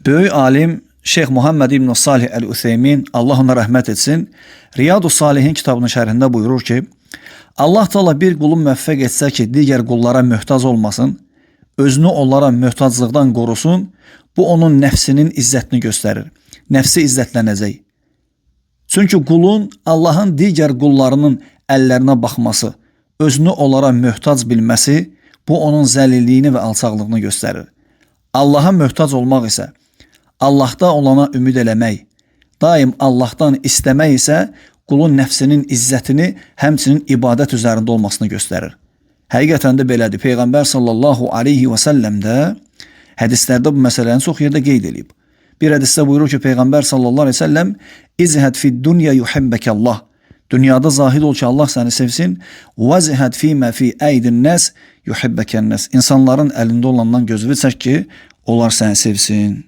Böyük alim Şeyh Muhammed İbn Salih el-Ütheymin, Allah ona rəhmət etsin, Riyadu Salihin kitabının şərhində buyurur ki, Allah Teala bir qulu müvəffəq etsə ki, digər qullara möhtac olmasın, özünü onlara möhtaclıqdan qorusun, bu onun nəfsinin izzətini göstərir. Nəfsi izzətlənəcək. Çünki qulun Allahın digər qullarının əllərinə baxması, özünü onlara möhtac bilməsi, bu onun zəlilliyini və alçaqlığını göstərir. Allaha möhtac olmaq isə, Allahda olana ümid eləmək, daim Allahdan istəmək isə qulun nəfsinin izzətini, həmçinin ibadət üzərində olmasını göstərir. Həqiqətən də belədir. Peyğəmbər sallallahu aleyhi və səlləm də hədislərdə bu məsələni çox yerdə qeyd edib. Bir hədisdə buyurur ki, Peyğəmbər sallallahu aleyhi və səlləm İzhəd fid-dunya yuhibbəkəllah. Dünyada zahid ol ki, Allah səni sevsin. Vəzhəd fīmə fī əydin-nəs yuhibbəkən-nəs. İnsanların əlində olandan gözünü çək ki, onlar səni sevsin.